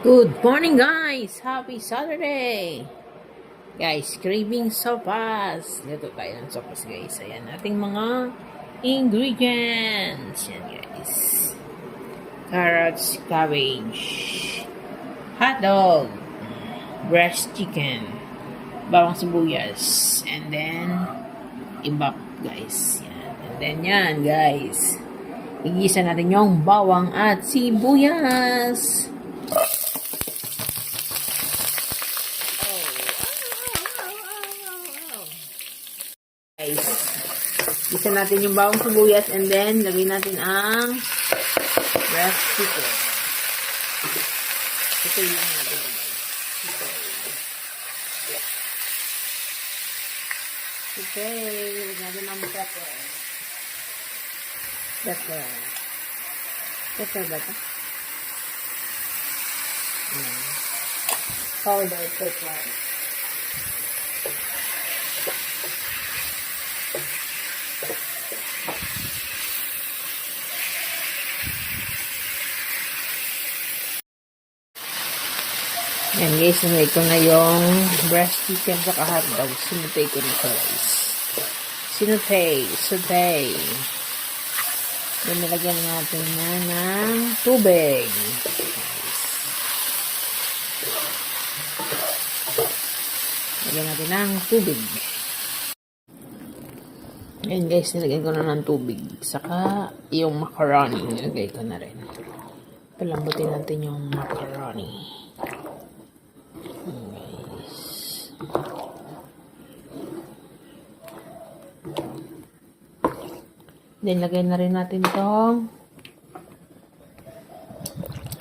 Good morning, guys! Happy Saturday! Guys, craving sopas. Luto tayo ng sopas, guys. Ayan, ating mga ingredients. Yan, guys. Carrots, cabbage, hotdog, breast chicken, bawang sibuyas, and then, ibak, guys. Yan. And then, yan, guys. Igisa natin yung bawang at sibuyas. Guys, isa natin yung bawang sibuyas and then lagay natin ang breast chicken. Ito yung natin guys. Okay, lagyan natin ang pepper. Pepper. Pepper ba ito? Powder pepper. Yan guys, nilagay ko na yung breast chicken sa hotdog. Sinutay ko na guys. Saute. Then nilagyan natin na ng tubig. Lagyan natin ng tubig. Yan guys, nilagyan ko na ng tubig. Saka yung macaroni, nilagay ko na rin. Palambutin natin yung macaroni. Then, lagay na rin natin itong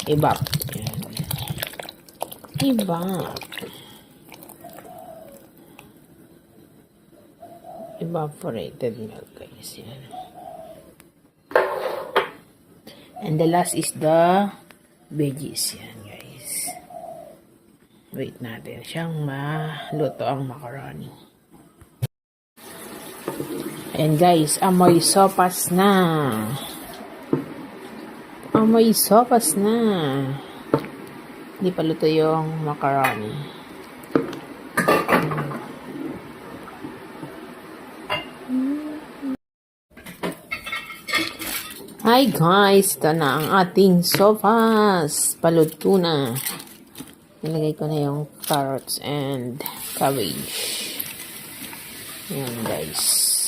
ibak. Evaporated milk, guys. Yan. And the last is the veggies. Yan, guys. Wait natin siyang maluto ang macaroni. And guys, amoy sopas na. Hindi pa luto yung macaroni. Hi guys, ito na ang ating sopas. Paluto na. Nilagay ko na yung carrots and cabbage. Yan guys.